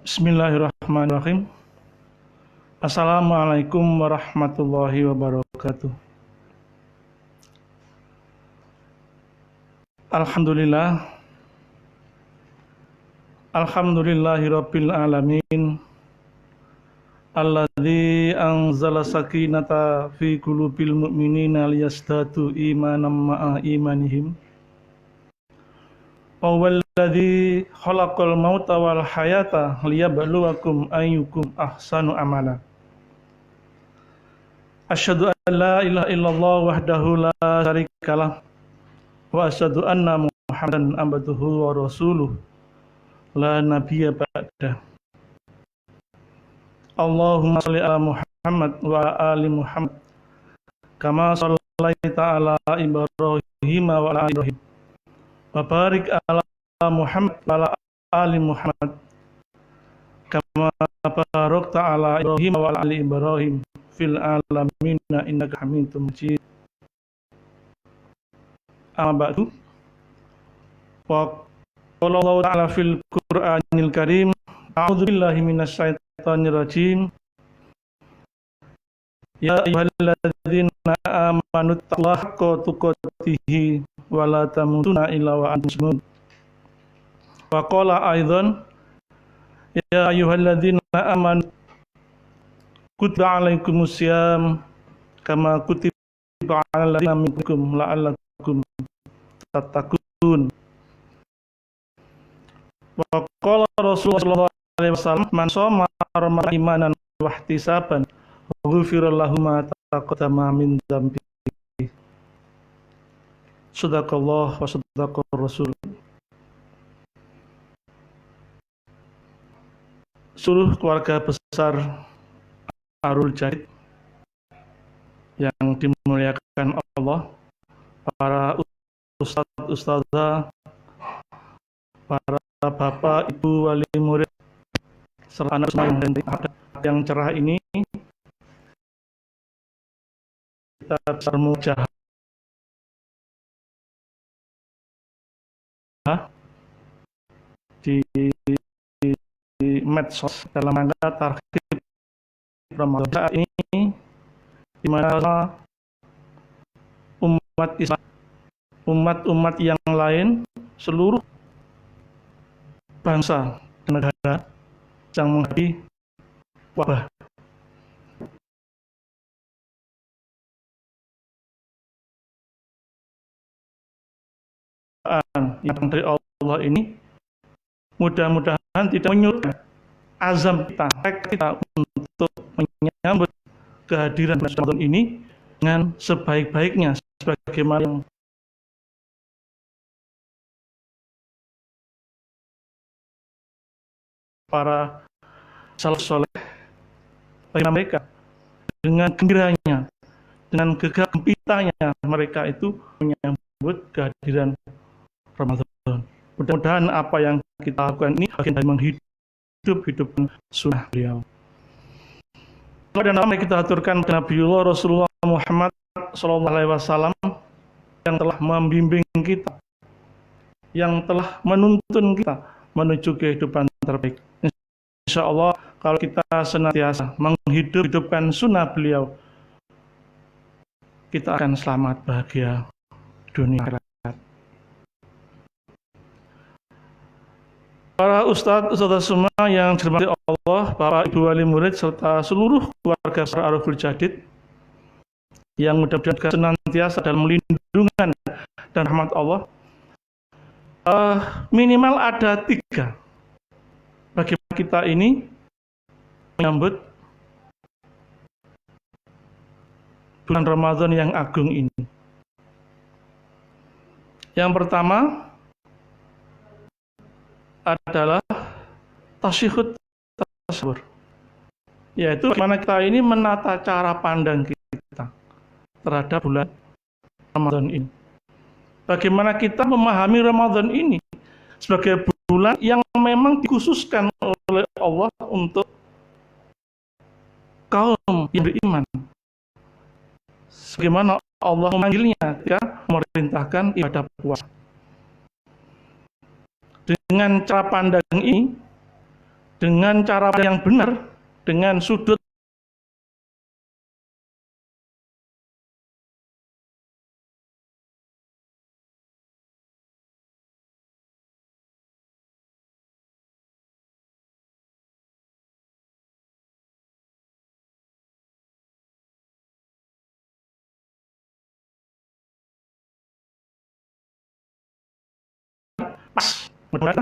Bismillahirrahmanirrahim. Assalamualaikum warahmatullahi wabarakatuh. Alhamdulillah. Alhamdulillahirabbil alamin. Alladzi anzala sakinata fi qulubil mu'minina liyazdadu imanan ma'a imanihim. Walladzi khalaqal mauta wal hayata liyabluwakum ayyukum ahsanu amala. Asyhadu an la ilaha illallah wahdahu la syarikalah wa asyhadu anna Muhammadan abduhu wa rasuluh la nabiyya ba'dah. Allahumma shalli ala Muhammad wa ali Muhammad kama shallaita ala Ibrahim wa ala Ibrahim wa barik ala Muhammad wa ala ali Muhammad kama barakta ala Ibrahim wa ala ali Ibrahim fil alamin innaka Hamidum Majid. Amma ba'du. Wa qala Allah ta'ala fil Qur'anil Karim, a'udzu billahi minasy syaithanir rajim. Ya ayyuhalladzina amanu taqullaha haqqa tuqatih wa la tamutunna illa wa antum muslimun. Wa qala aidan ya ayyuhalladzina amanu kutiba alaikumusiyam kama kutiba alal ladzina min qablikum la'allakum tattaqun. Wa qala Rasulullah sallallahu alaihi wasallam man shoma ramadan imanan wa ihtisaban ghufira lahu ma taqaddama min dzambi. Shadaqallah wa shadaqar Rasul. Seluruh keluarga besar Arul Jadid yang dimuliakan Allah, para ustadz, ustadzah, para bapak, ibu, wali murid, serta anak yang cerah ini, kita bermujahadah di medsos dalam rangka targhib Ramadan ini, di mana umat Islam, umat-umat yang lain, seluruh bangsa dan negara yang menghadapi wabah yang dari Allah ini, mudah-mudahan tidak menyurutkan azam kita untuk menyambut kehadiran Ramadan ini dengan sebaik-baiknya, sebagaimana yang para salaf soleh mereka dengan gembiranya, dengan gegap gempitanya mereka itu menyambut kehadiran Ramadan. Mudah-mudahan apa yang kita lakukan ini bagian dari menghidupkan sunnah beliau. Dan mari kita aturkan Nabiullah Rasulullah Muhammad sallallahu alaihi wasallam yang telah membimbing kita, yang telah menuntun kita menuju kehidupan terbaik. Insya Allah kalau kita senantiasa menghidupkan sunnah beliau, kita akan selamat bahagia dunia akhirat. Para ustadz semua yang dirahmati Allah, Bapak Ibu wali murid serta seluruh keluarga besar Arul Jadid yang mudah-mudahan senantiasa dalam lindungan dan rahmat Allah, minimal ada 3 bagaimana kita ini menyambut bulan Ramadan yang agung ini. Yang pertama adalah tasyahud tasawur, yaitu bagaimana kita ini menata cara pandang kita terhadap bulan Ramadan ini. Bagaimana kita memahami Ramadan ini sebagai bulan yang memang dikhususkan oleh Allah untuk kaum yang beriman. Sebagaimana Allah memanggilnya ketika memerintahkan ibadah puasa. Dengan cara pandang ini, dengan cara yang benar, dengan sudut pas. Benar?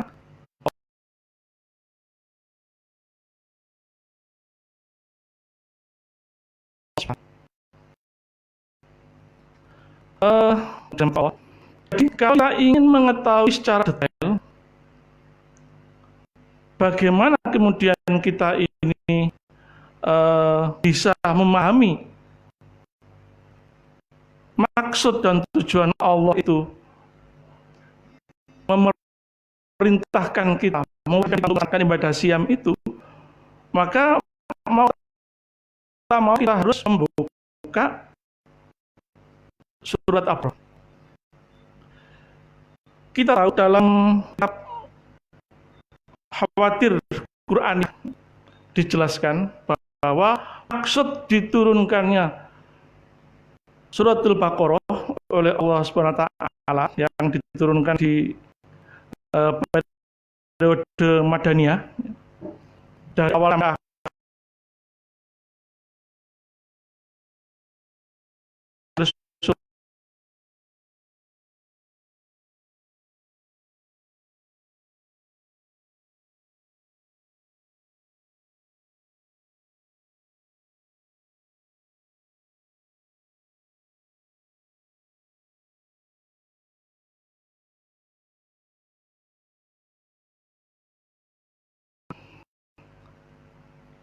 Jadi kalau kita ingin mengetahui secara detail bagaimana kemudian kita ini bisa memahami maksud dan tujuan Allah itu memerintahkan kita melakukan ibadah siam itu, maka kita harus membuka surat Ar-Rahman. Kita tahu dalam khawatir Quran dijelaskan bahwa maksud diturunkannya suratul Baqarah oleh Allah Subhanahu wa taala yang diturunkan di periode Madaniyah dari awal sampai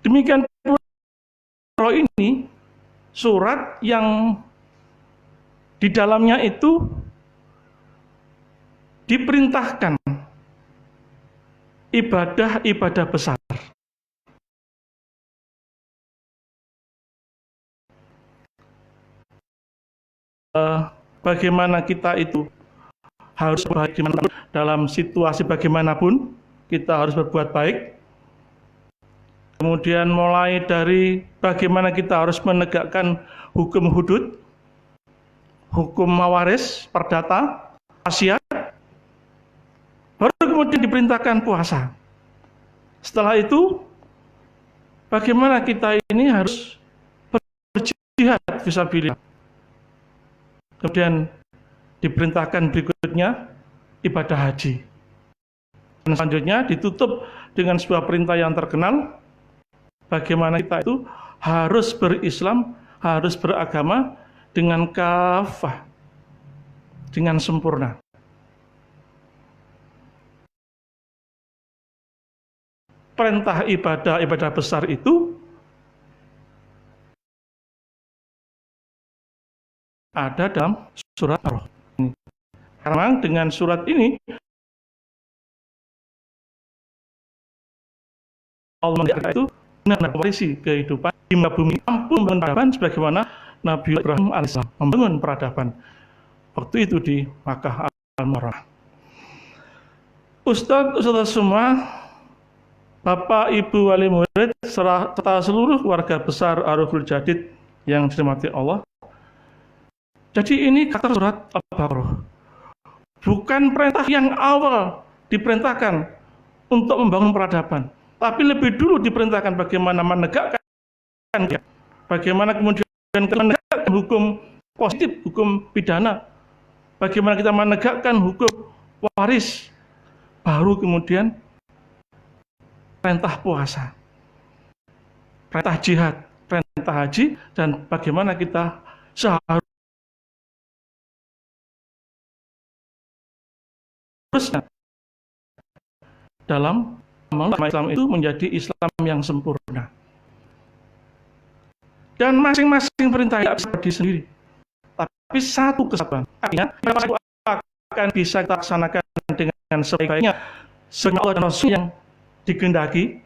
demikian pula ini surat yang di dalamnya itu diperintahkan ibadah-ibadah besar. Bagaimana kita itu harus bagaimana dalam situasi bagaimanapun kita harus berbuat baik. Kemudian mulai dari bagaimana kita harus menegakkan hukum hudud, hukum mawaris, perdata, wasiat. Baru kemudian diperintahkan puasa. Setelah itu, bagaimana kita ini harus berjihad fisabilillah. Kemudian diperintahkan berikutnya ibadah haji. Dan selanjutnya ditutup dengan sebuah perintah yang terkenal, bagaimana kita itu harus berislam, harus beragama dengan kafah, dengan sempurna. Perintah ibadah besar itu ada dalam surat Ar-Rahman. Karena dengan surat ini Allah itu benar-benar mewarisi kehidupan di bumi, ampun peradaban sebagaimana Nabi Ibrahim alaihissalam membangun peradaban waktu itu di Makkah Al-Mukarramah. Ustadz semua, Bapak, Ibu, wali murid, serta seluruh keluarga besar Ar-Ruhul Jadid yang dirahmati Allah. Jadi ini kata surat Al-Baqarah. Bukan perintah yang awal diperintahkan untuk membangun peradaban, tapi lebih dulu diperintahkan bagaimana menegakkan, bagaimana kemudian menegakkan hukum positif, hukum pidana, bagaimana kita menegakkan hukum waris, baru kemudian perintah puasa, perintah jihad, perintah haji, dan bagaimana kita seharusnya dalam Islam itu menjadi Islam yang sempurna. Dan masing-masing perintah tidak bisa berdiri sendiri, tapi satu kesatuan. Artinya, akan bisa kita laksanakan dengan sebaik-baiknya sebagaimana Allah dan Rasul yang dikehendaki,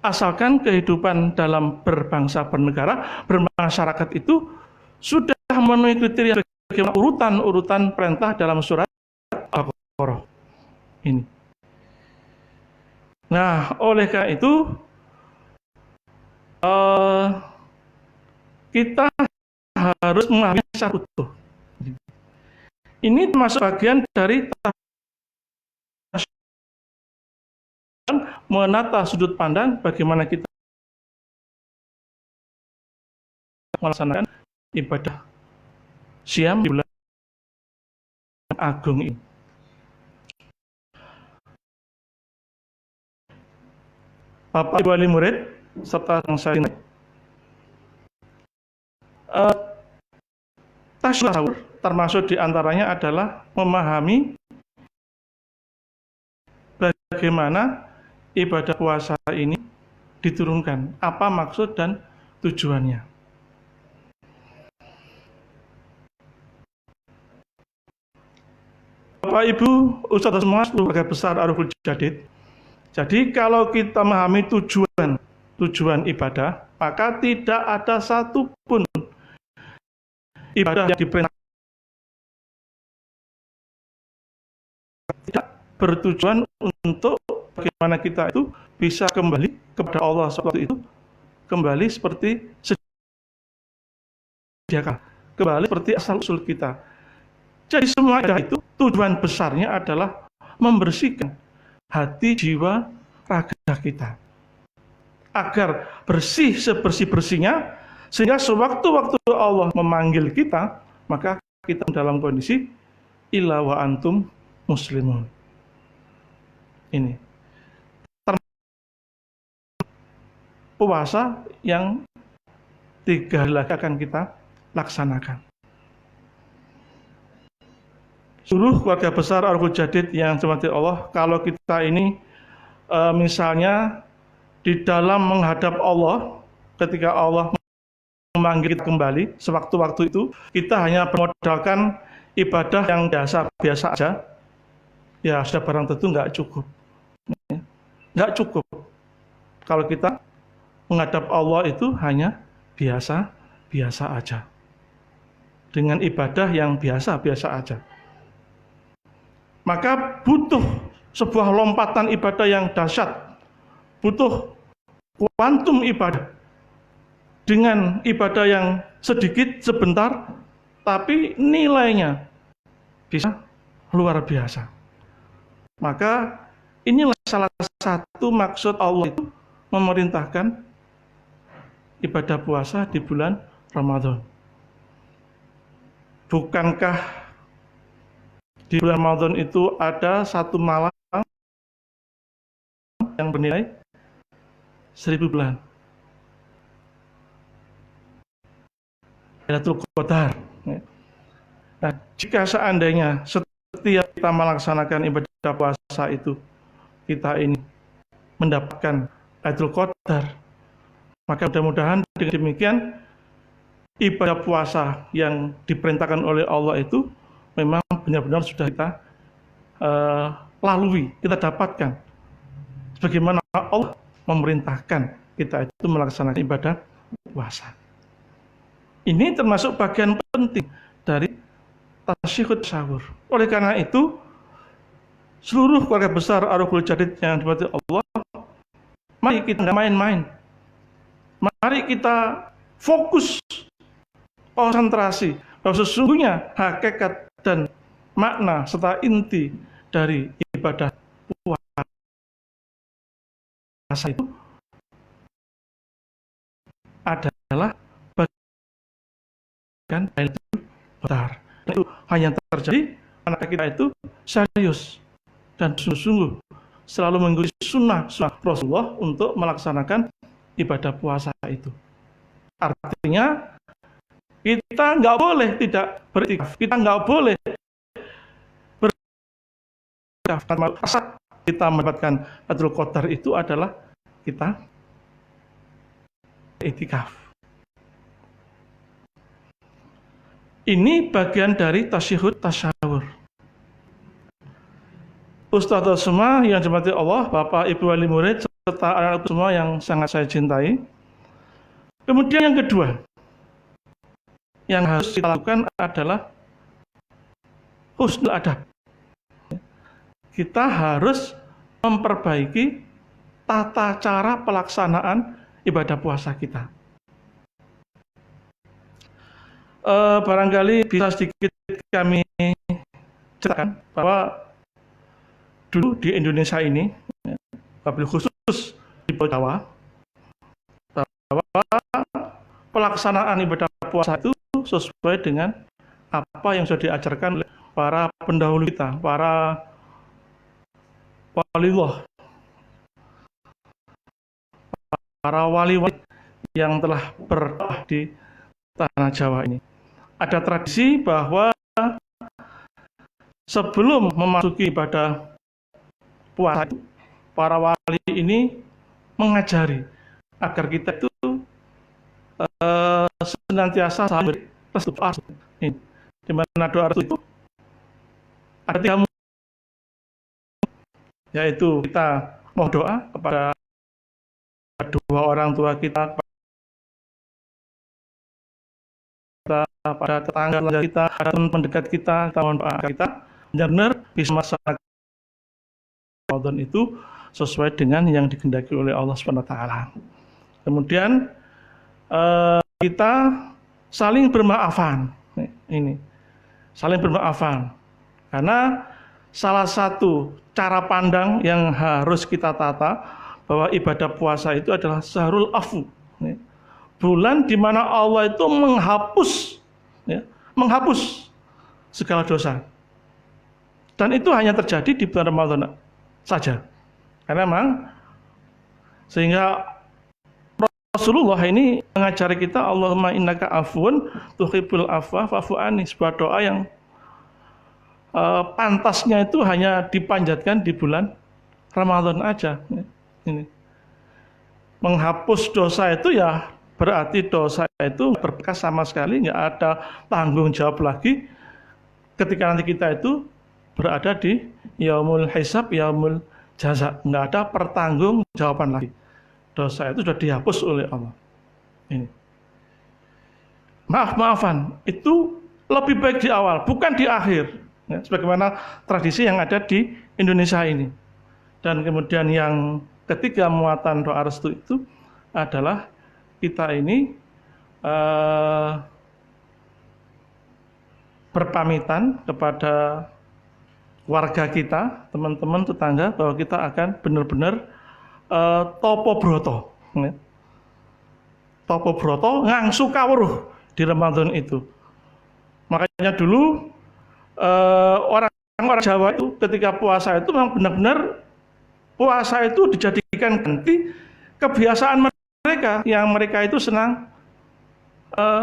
asalkan kehidupan dalam berbangsa, bernegara, bermasyarakat itu sudah memenuhi kriteria bagaimana urutan-urutan perintah dalam surat Al-Baqarah ini. Nah, oleh karena itu kita harus memahami secara utuh. Ini termasuk bagian dari menata sudut pandang bagaimana kita melaksanakan ibadah Syam di bulan agung ini. Bapak Ibu wali murid serta yang saya cintai, tasawuf termasuk diantaranya adalah memahami bagaimana ibadah puasa ini diturunkan, apa maksud dan tujuannya. Bapak Ibu, Ustadz semua, keluarga besar Ariful Jadid. Jadi kalau kita memahami tujuan ibadah, maka tidak ada satupun ibadah yang diperintahkan tidak bertujuan untuk bagaimana kita itu bisa kembali kepada Allah seperti itu, kembali seperti sedia kala, kembali seperti asal-usul kita. Jadi semua itu tujuan besarnya adalah membersihkan hati, jiwa, raga kita agar bersih sebersih-bersihnya, sehingga sewaktu-waktu Allah memanggil kita, maka kita dalam kondisi illa wa antum muslimun. Ini puasa yang 3 hari lagi akan kita laksanakan. Seluruh keluarga besar Ariful Jadid yang dirahmati Allah, kalau kita ini misalnya di dalam menghadap Allah, ketika Allah memanggil kita kembali, sewaktu-waktu itu kita hanya bermodalkan ibadah yang biasa aja, ya sudah barang tentu nggak cukup. Nggak cukup kalau kita menghadap Allah itu hanya biasa aja, dengan ibadah yang biasa aja. Maka butuh sebuah lompatan ibadah yang dahsyat, butuh kuantum ibadah dengan ibadah yang sedikit sebentar, tapi nilainya bisa luar biasa. Maka inilah salah satu maksud Allah itu memerintahkan ibadah puasa di bulan Ramadan. Bukankah di bulan Ramadan itu ada satu malam yang bernilai 1000 bulan? Lailatul Qadar. Nah, jika seandainya setiap kita melaksanakan ibadah puasa itu, kita ini mendapatkan Lailatul Qadar, maka mudah-mudahan dengan demikian ibadah puasa yang diperintahkan oleh Allah itu memang benar-benar sudah kita lalui, kita dapatkan. Sebagaimana Allah memerintahkan kita itu melaksanakan ibadah puasa. Ini termasuk bagian penting dari tasyahud sahur. Oleh karena itu, seluruh keluarga besar Ariful Jadid yang dirahmati Allah, mari kita nggak main-main. Mari kita fokus, konsentrasi bahwa sesungguhnya hakikat dan makna serta inti dari ibadah puasa itu adalah bagian Lailatul Qadar. Itu hanya terjadi karena kita itu serius dan sungguh-sungguh selalu mengikuti sunnah Rasulullah untuk melaksanakan ibadah puasa itu. Artinya kita nggak boleh tidak beriktikaf, kita nggak boleh beriktikaf. Kita mendapatkan Lailatul Qadar itu adalah kita iktikaf. Ini bagian dari tasyahud tasyawur. Ustadz semua yang dirahmati Allah, Bapak Ibu wali murid serta anak-anak semua yang sangat saya cintai. Kemudian yang kedua yang harus kita lakukan adalah husnul adab. Kita harus memperbaiki tata cara pelaksanaan ibadah puasa kita. Barangkali bisa sedikit kami ceritakan bahwa dulu di Indonesia ini, wabil khusus di Pulau Jawa, bahwa pelaksanaan ibadah puasa itu sesuai dengan apa yang sudah diajarkan oleh para pendahulu kita, para waliullah, para wali-wali yang telah berdakwah di tanah Jawa ini. Ada tradisi bahwa sebelum memasuki ibadah puasa, para wali ini mengajari agar kita itu senantiasa saling berdoa. Di mana doa itu ada 3, yaitu kita mau doa kepada kedua orang tua kita, pada tetangga kita, pada teman pendekat kita, mohon doa kita benar-benar bisa melaksanakan Ramadan itu sesuai dengan yang dikehendaki oleh Allah SWT. Kemudian kita saling bermaafan. Ini saling bermaafan, karena salah satu cara pandang yang harus kita tata bahwa ibadah puasa itu adalah syahrul afu, bulan di mana Allah itu menghapus segala dosa. Dan itu hanya terjadi di bulan Ramadan saja. Karena memang sehingga Rasulullah ini mengajari kita, Allahumma innaka afuun tuhibbul afwa fa'fu anni, sebuah doa yang pantasnya itu hanya dipanjatkan di bulan Ramadan aja. Ini menghapus dosa itu ya berarti dosa itu berbekas sama sekali, nggak ada tanggung jawab lagi ketika nanti kita itu berada di yaumul hisab, yaumul jaza, nggak ada pertanggung jawaban lagi. Dosa itu sudah dihapus oleh Allah. Ini maaf-maafan itu lebih baik di awal, bukan di akhir, ya, sebagaimana tradisi yang ada di Indonesia ini. Dan kemudian yang ketiga, muatan doa restu itu adalah kita ini berpamitan kepada warga kita, teman-teman, tetangga, bahwa kita akan benar-benar topo broto, ya. Topo broto ngangsu kawruh di Ramadan itu. Makanya dulu orang-orang Jawa itu ketika puasa itu memang benar-benar puasa itu dijadikan ganti kebiasaan mereka, yang mereka itu senang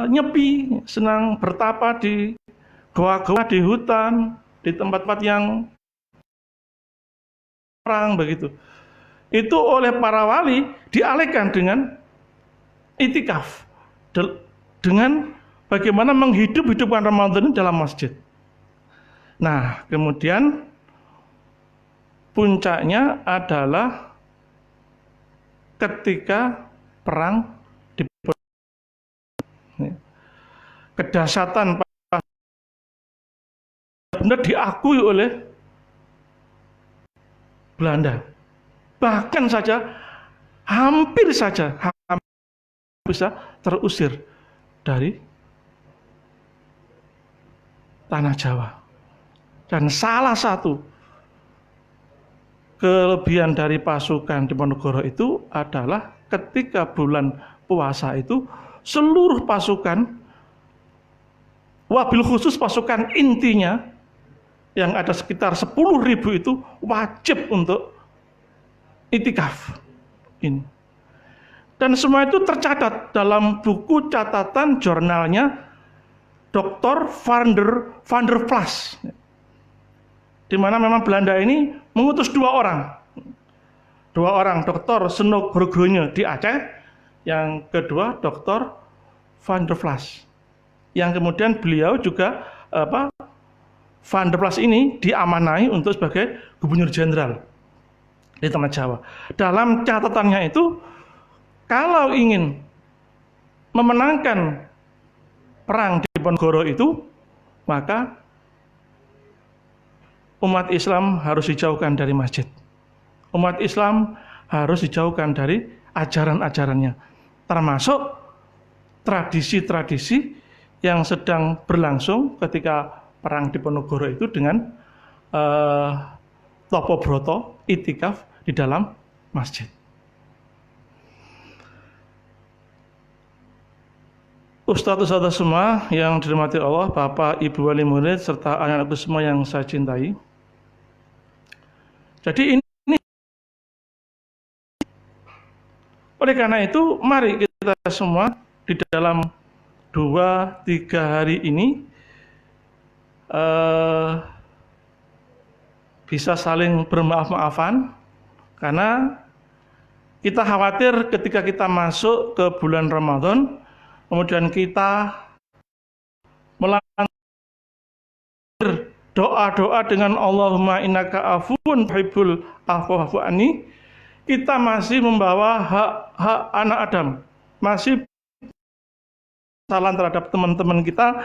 nyepi, senang bertapa di goa-goa, di hutan, di tempat-tempat yang perang begitu. Itu oleh para wali dialihkan dengan itikaf, dengan bagaimana menghidup-hidupkan Ramadan dalam masjid. Nah, kemudian puncaknya adalah ketika perang di kedahsyatan benar diakui oleh Belanda. Bahkan saja hampir saja bisa terusir dari tanah Jawa. Dan salah satu kelebihan dari pasukan Diponegoro itu adalah ketika bulan puasa itu seluruh pasukan, wabil khusus pasukan intinya yang ada sekitar 10.000 itu wajib untuk itikaf ini. Dan semua itu tercatat dalam buku catatan jurnalnya Dr. van der Plas, di mana memang Belanda ini mengutus dua orang, Dr. Seno Grogronya di Aceh, yang kedua Dr. van der Plas, yang kemudian beliau juga Van der Plas ini diamanai untuk sebagai gubernur jenderal di tanah Jawa. Dalam catatannya itu, kalau ingin memenangkan perang di Diponegoro itu, maka umat Islam harus dijauhkan dari masjid. Umat Islam harus dijauhkan dari ajaran-ajarannya, termasuk tradisi-tradisi yang sedang berlangsung ketika perang Diponegoro itu dengan Topo Broto itikaf di dalam masjid. Ustadz-ustadz semua yang dirahmati Allah, Bapak, Ibu wali murid, serta anak-anakku semua yang saya cintai. Jadi ini, oleh karena itu, mari kita semua di dalam 2-3 hari ini bisa saling bermaaf-maafan, karena kita khawatir ketika kita masuk ke bulan Ramadan, kemudian kita melanjutkan doa-doa dengan Allahumma innaka afuwun tuhibbul afwa fa'fu anni, kita masih membawa hak-hak anak Adam, masih kesalahan terhadap teman-teman kita,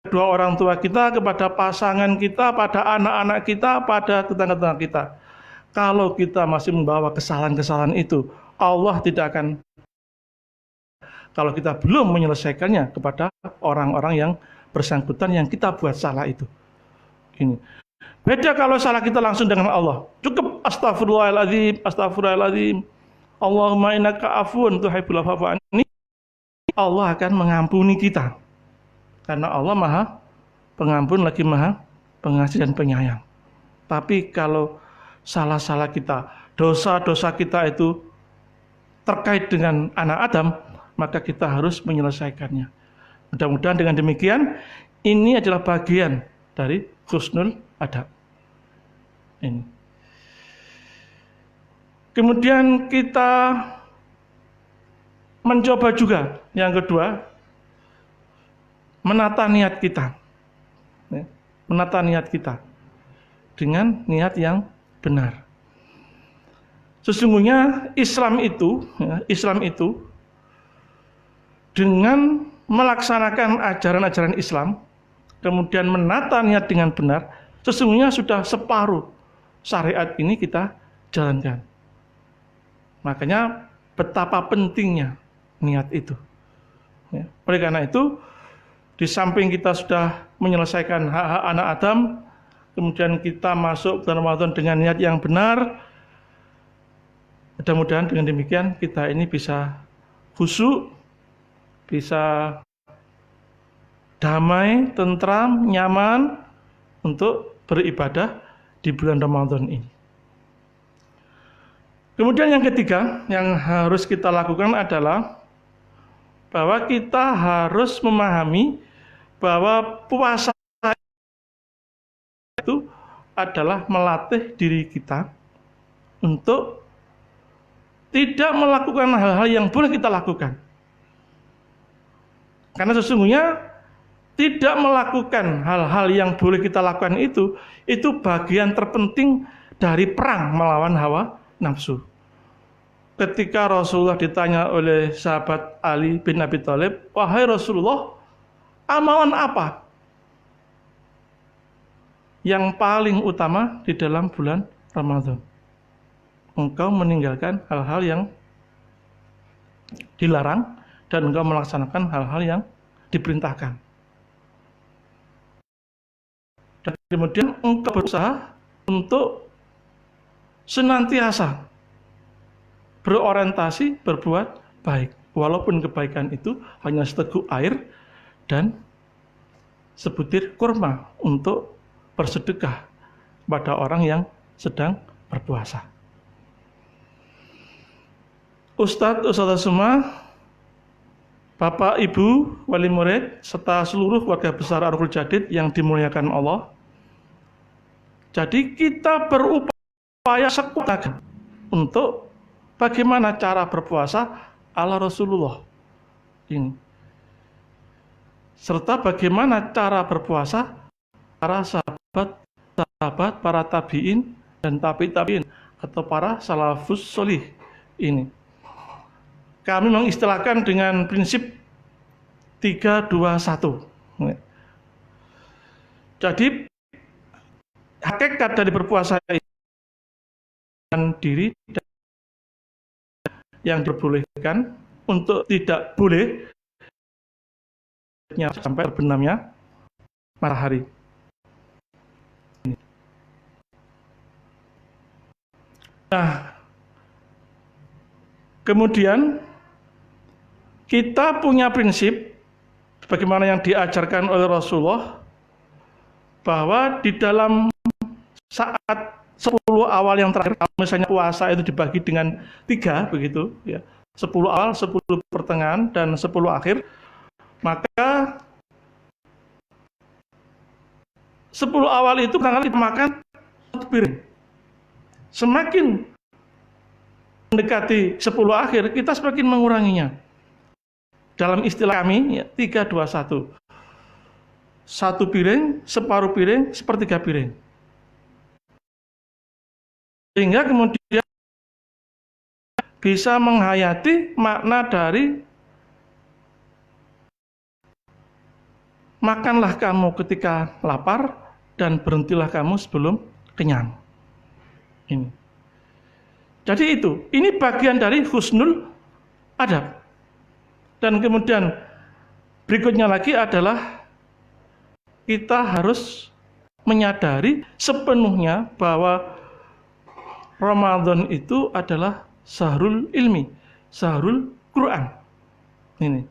kedua orang tua kita, kepada pasangan kita, pada anak-anak kita, pada tetangga-tetangga kita. Kalau kita masih membawa kesalahan-kesalahan itu, Allah tidak akan, kalau kita belum menyelesaikannya kepada orang-orang yang bersangkutan yang kita buat salah itu. Ini beda kalau salah kita langsung dengan Allah. Cukup astagfirullahaladzim, astagfirullahaladzim, Allahumma innaka afuwun tuhibbul afwa fa'fu anni. Allah akan mengampuni kita, karena Allah Maha Pengampun lagi Maha Pengasih dan Penyayang. Tapi kalau salah-salah kita, dosa-dosa kita itu terkait dengan anak Adam, maka kita harus menyelesaikannya. Mudah-mudahan dengan demikian, ini adalah bagian dari husnul adab. Ini. Kemudian kita mencoba juga yang kedua, menata niat kita. Menata niat kita dengan niat yang benar. Sesungguhnya Islam itu dengan melaksanakan ajaran-ajaran Islam, kemudian menata niat dengan benar, sesungguhnya sudah separuh syariat ini kita jalankan. Makanya betapa pentingnya niat itu. Oleh karena itu, di samping kita sudah menyelesaikan hak-hak anak Adam, kemudian kita masuk ke Ramadan dengan niat yang benar. Mudah-mudahan dengan demikian kita ini bisa khusyuk, bisa damai, tentram, nyaman untuk beribadah di bulan Ramadan ini. Kemudian yang ketiga yang harus kita lakukan adalah bahwa kita harus memahami bahwa puasa itu adalah melatih diri kita untuk tidak melakukan hal-hal yang boleh kita lakukan. Karena sesungguhnya tidak melakukan hal-hal yang boleh kita lakukan itu bagian terpenting dari perang melawan hawa nafsu. Ketika Rasulullah ditanya oleh sahabat Ali bin Abi Thalib, "Wahai Rasulullah, amalan apa yang paling utama di dalam bulan Ramadan?" Engkau meninggalkan hal-hal yang dilarang dan engkau melaksanakan hal-hal yang diperintahkan. Dan kemudian engkau berusaha untuk senantiasa berorientasi berbuat baik, walaupun kebaikan itu hanya seteguk air dan sebutir kurma untuk bersedekah pada orang yang sedang berpuasa. Ustadz semua, Bapak, Ibu, wali murid, serta seluruh warga besar Ar-Ruhul Jadid yang dimuliakan Allah. Jadi kita berupaya sekuat untuk bagaimana cara berpuasa ala Rasulullah ini. Serta bagaimana cara berpuasa para sahabat, para tabi'in dan tabi'in atau para salafus solih ini. Kami mengistilahkan dengan prinsip 3-2-1. Jadi hakikat dari berpuasa itu diri yang diperbolehkan untuk tidak boleh sampai terbenamnya matahari. Nah, kemudian kita punya prinsip bagaimana yang diajarkan oleh Rasulullah, bahwa di dalam saat 10 awal yang terakhir, misalnya puasa itu dibagi dengan 3 begitu ya, 10 awal, 10 pertengahan, dan 10 akhir, maka 10 awal itu barangkali kita makan 1 piring. Semakin mendekati 10 akhir, kita semakin menguranginya. Dalam istilah kami, ya, 3-2-1. 1 piring, separuh piring, sepertiga piring. Sehingga kemudian bisa menghayati makna dari makanlah kamu ketika lapar dan berhentilah kamu sebelum kenyang. Ini. Jadi ini bagian dari husnul adab. Dan kemudian berikutnya lagi adalah kita harus menyadari sepenuhnya bahwa Ramadan itu adalah syahrul ilmi, syahrul Quran. Ini.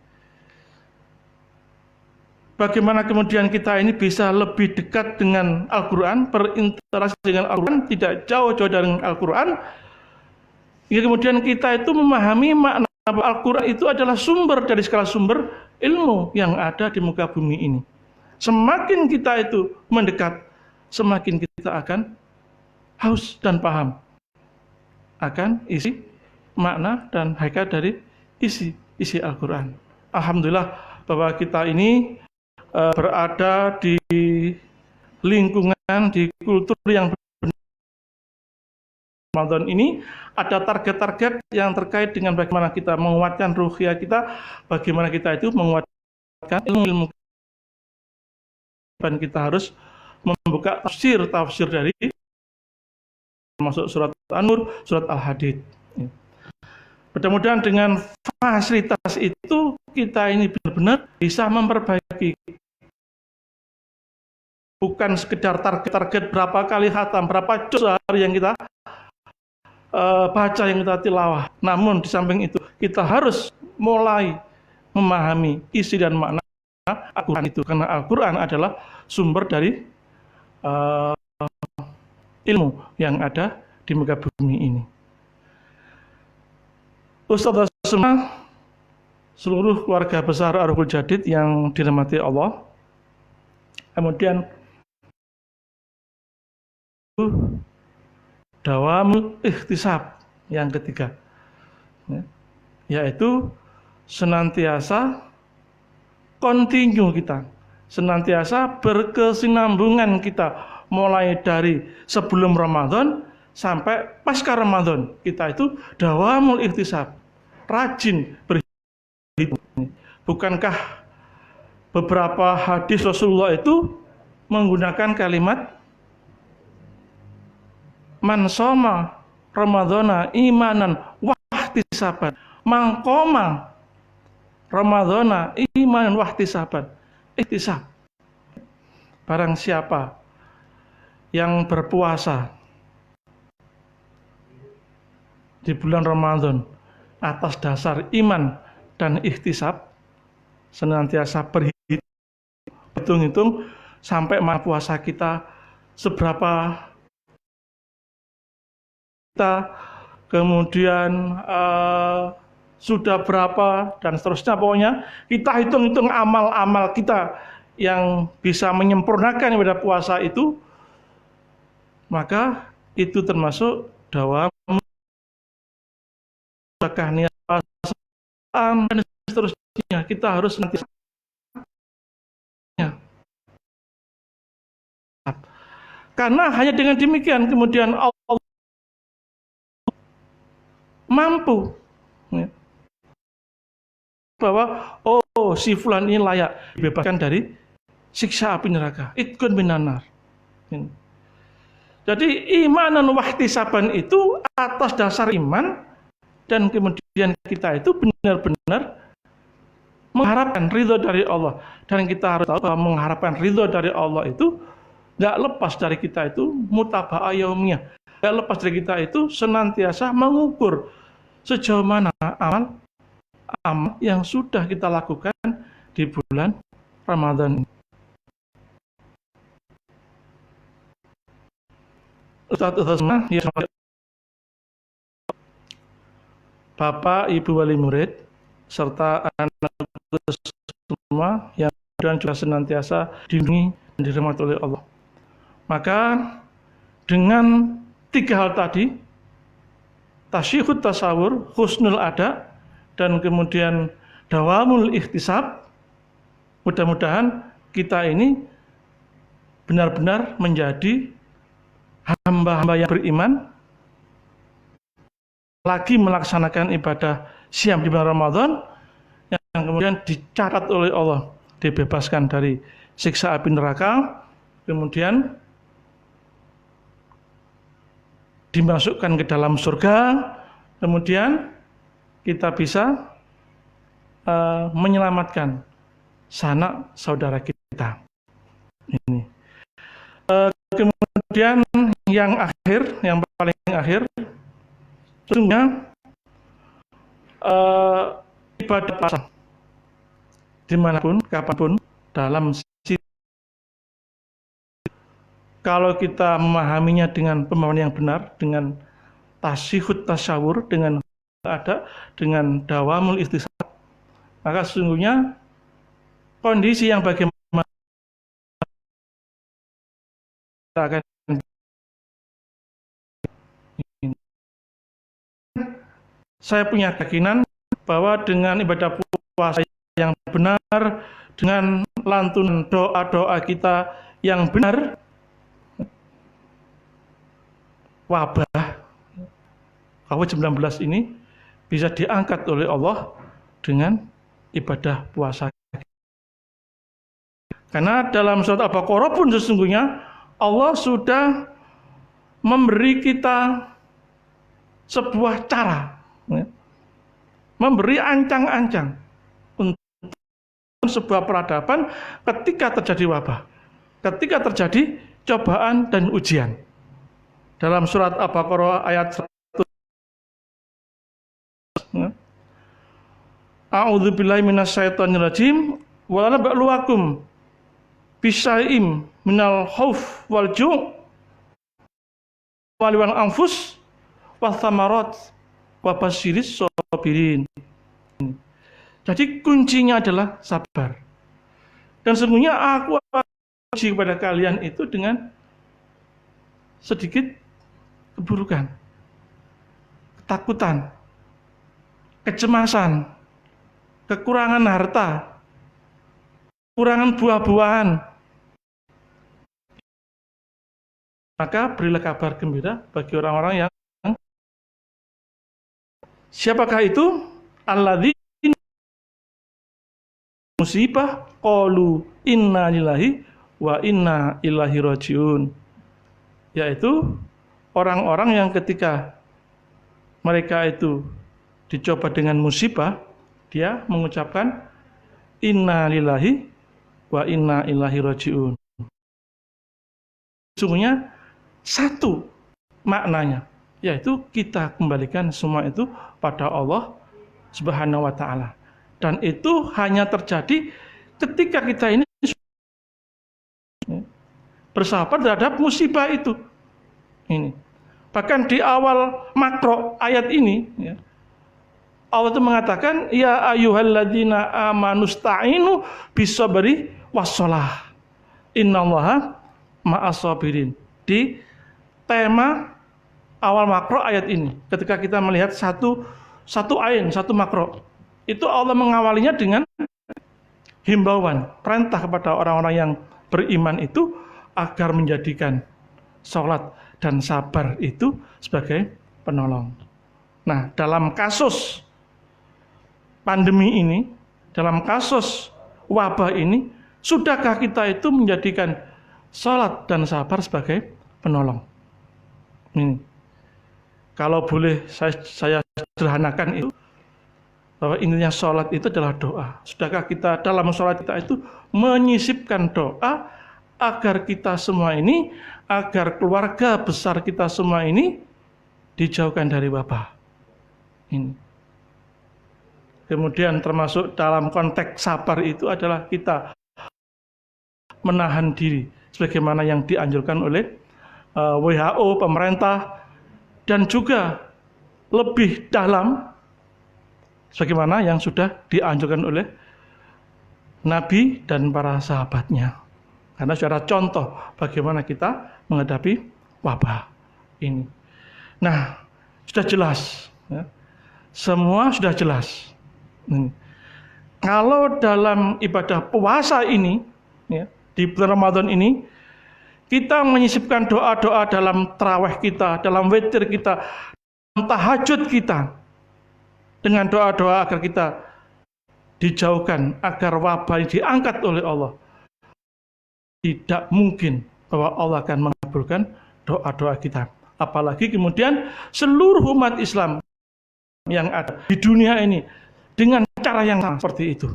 Bagaimana kemudian kita ini bisa lebih dekat dengan Al-Quran, berinteraksi dengan Al-Quran, tidak jauh-jauh dari Al-Quran. Ya, kemudian kita itu memahami makna Al-Quran itu adalah sumber dari segala sumber ilmu yang ada di muka bumi ini. Semakin kita itu mendekat, semakin kita akan haus dan paham akan isi makna dan hakikat dari isi Al-Quran. Alhamdulillah bahwa kita ini berada di lingkungan, di kultur yang Ramadan ini ada target-target yang terkait dengan bagaimana kita menguatkan ruhiyah kita, bagaimana kita itu menguatkan ilmu-ilmu, dan kita harus membuka tafsir dari termasuk surat An-Nur, surat Al-Hadid. Mudah-mudahan dengan fasilitas itu kita ini benar-benar bisa memperbaiki, bukan sekedar target-target berapa kali khatam, berapa juz sehari yang kita baca, yang kita tilawah. Namun di samping itu kita harus mulai memahami isi dan makna Al-Quran itu, karena Al-Quran adalah sumber dari ilmu yang ada di muka bumi ini. Ustaz semua, seluruh keluarga besar Ar-Ruhul Jadid yang dirahmati Allah, kemudian dawamul ikhtisab yang ketiga, yaitu senantiasa continue kita, senantiasa berkesinambungan kita, mulai dari sebelum Ramadan sampai pasca Ramadan. Kita itu dawamul ikhtisab, rajin berhitung. Bukankah beberapa hadis Rasulullah itu menggunakan kalimat man shoma Ramadhana imanan wahtisaban, man qoma Ramadhana imanan wahtisaban. Ihtisab. Barang siapa yang berpuasa di bulan Ramadan atas dasar iman dan ihtisab, senantiasa berhitung-hitung sampai puasa kita seberapa kita, kemudian sudah berapa, dan seterusnya. Pokoknya kita hitung-hitung amal-amal kita yang bisa menyempurnakan ibadah puasa itu, maka itu termasuk dawam niat dan seterusnya. Kita harus nanti, karena hanya dengan demikian kemudian Allah mampu bahwa si fulan ini layak dibebaskan dari siksa api neraka, itqun minan nar. Jadi imanan wahtisaban itu atas dasar iman dan kemudian kita itu benar-benar mengharapkan ridho dari Allah. Dan kita harus tahu bahwa mengharapkan ridho dari Allah itu nggak lepas dari kita itu mutaba'ah yaumiyah. Nggak lepas dari kita itu senantiasa mengukur sejauh mana amal yang sudah kita lakukan di bulan Ramadan. Ustaz ya, Bapak, Ibu wali murid serta anak semua yang dan juga senantiasa dilindungi dan dirahmati oleh Allah. Maka dengan 3 hal tadi, tasyihud tasawur, husnul ada, dan kemudian dawamul ikhtisab, mudah-mudahan kita ini benar-benar menjadi hamba-hamba yang beriman, lagi melaksanakan ibadah siam di bulan Ramadan, yang kemudian dicatat oleh Allah, dibebaskan dari siksa api neraka, kemudian dimasukkan ke dalam surga, kemudian kita bisa menyelamatkan sanak saudara kita. Ini. Kemudian yang akhir, yang paling akhir, sesungguhnya ibadah puasa dimanapun, kapanpun, dalam kalau kita memahaminya dengan pemahaman yang benar, dengan tasyihud tasyawur, dengan ada, dengan dawamul ikhtisab, maka sesungguhnya kondisi yang bagaimana akan saya punya keyakinan bahwa dengan ibadah puasa yang benar, dengan lantunan doa-doa kita yang benar, wabah COVID-19 ini bisa diangkat oleh Allah dengan ibadah puasa. Karena dalam surat Al-Baqarah pun sesungguhnya Allah sudah memberi kita sebuah cara, memberi ancang-ancang untuk sebuah peradaban ketika terjadi wabah, ketika terjadi cobaan dan ujian. Dalam surat Al-Baqarah ayat 100, A'udzubillahi minasyaitonirrajim, wa la nabluwakum bisyai'im minal khauf wal ju' wal anfus wa thamarat wa basyiris sabirin. Jadi kuncinya adalah sabar. Dan sesungguhnya aku uji kepada kalian itu dengan sedikit keburukan, ketakutan, kecemasan, kekurangan harta, kekurangan buah-buahan. Maka berilah kabar gembira bagi orang-orang yang siapakah itu? Alladzina musibah qalu inna lillahi wa inna ilaihi rajiun. Yaitu orang-orang yang ketika mereka itu dicoba dengan musibah, dia mengucapkan inna lillahi wa inna ilaihi rajiun. Sesungguhnya satu maknanya, yaitu kita kembalikan semua itu pada Allah Subhanahu wa ta'ala. Dan itu hanya terjadi ketika kita ini bersabar terhadap musibah itu. Ini. Bahkan di awal makro ayat ini, Allah itu mengatakan, ya ayyuhalladzina amanusta'inu bisabri wassalah. Innallaha ma'as-sabirin. Di tema awal makro ayat ini, ketika kita melihat satu ain, satu makro, itu Allah mengawalinya dengan himbauan, perintah kepada orang-orang yang beriman itu agar menjadikan sholat dan sabar itu sebagai penolong. Nah, dalam kasus pandemi ini, dalam kasus wabah ini, sudahkah kita itu menjadikan sholat dan sabar sebagai penolong? Ini. Kalau boleh saya sederhanakan itu, bahwa intinya sholat itu adalah doa. Sudahkah kita dalam sholat kita itu menyisipkan doa agar kita semua ini, agar keluarga besar kita semua ini dijauhkan dari wabah ini. Kemudian termasuk dalam konteks sabar itu adalah kita menahan diri sebagaimana yang dianjurkan oleh WHO, pemerintah, dan juga lebih dalam sebagaimana yang sudah dianjurkan oleh Nabi dan para sahabatnya. Karena sudah contoh bagaimana kita menghadapi wabah ini. Nah, sudah jelas, ya. Semua sudah jelas. Kalau dalam ibadah puasa ini, ya, di bulan Ramadan ini, kita menyisipkan doa-doa dalam tarawih kita, dalam witir kita, dalam tahajud kita, dengan doa-doa agar kita dijauhkan, agar wabah ini diangkat oleh Allah. Tidak mungkin bahwa Allah akan mengabulkan doa-doa kita. Apalagi kemudian seluruh umat Islam yang ada di dunia ini dengan cara yang sama seperti itu.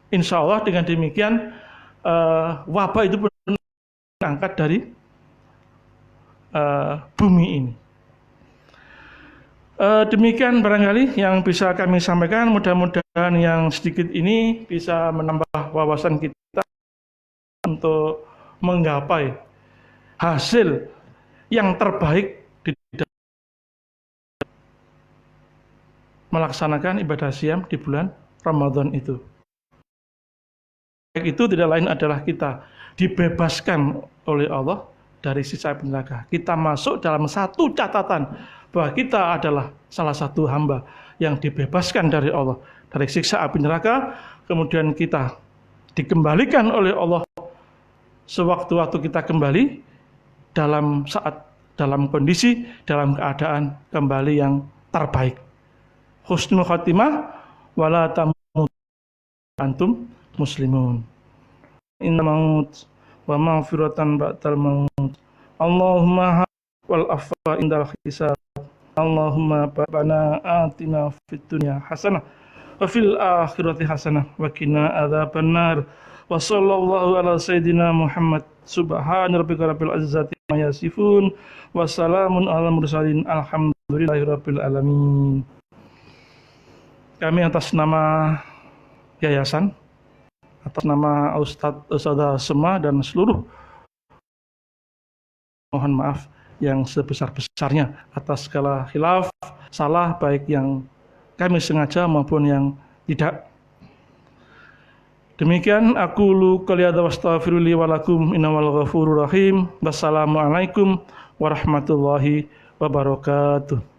Insya Allah dengan demikian wabah itu berangkat dari bumi ini. Demikian barangkali yang bisa kami sampaikan. Mudah-mudahan yang sedikit ini bisa menambah wawasan kita untuk menggapai hasil yang terbaik di dalam melaksanakan ibadah siam di bulan Ramadan itu. Itu tidak lain adalah kita dibebaskan oleh Allah dari siksa api neraka. Kita masuk dalam satu catatan bahwa kita adalah salah satu hamba yang dibebaskan dari Allah dari siksa api neraka. Kemudian kita dikembalikan oleh Allah sewaktu-waktu kita kembali dalam kondisi, dalam keadaan kembali yang terbaik. Husnul khatimah wala tamut antum muslimun. Inna maut wa maghfiratan ba'dal maut. Allahumma wal afwa indal hisab. Allahumma rabbana atina fid dunya hasanah wa fil akhirati hasanah wa qina adzabannar. Wa sallallahu ala sayyidina Muhammad. Subhana rabbika rabbil izzati amma yasifun wa salamun alal mursalin alhamdulillahi rabbil alamin. Kami atas nama yayasan, atas nama Ustadzah semua dan seluruh, mohon maaf yang sebesar-besarnya atas segala khilaf, salah baik yang kami sengaja maupun yang tidak. Demikian aku lu qaliyada wastaghfirulli walakum innawal ghafurur rahim. Wassalamualaikum warahmatullahi wabarakatuh.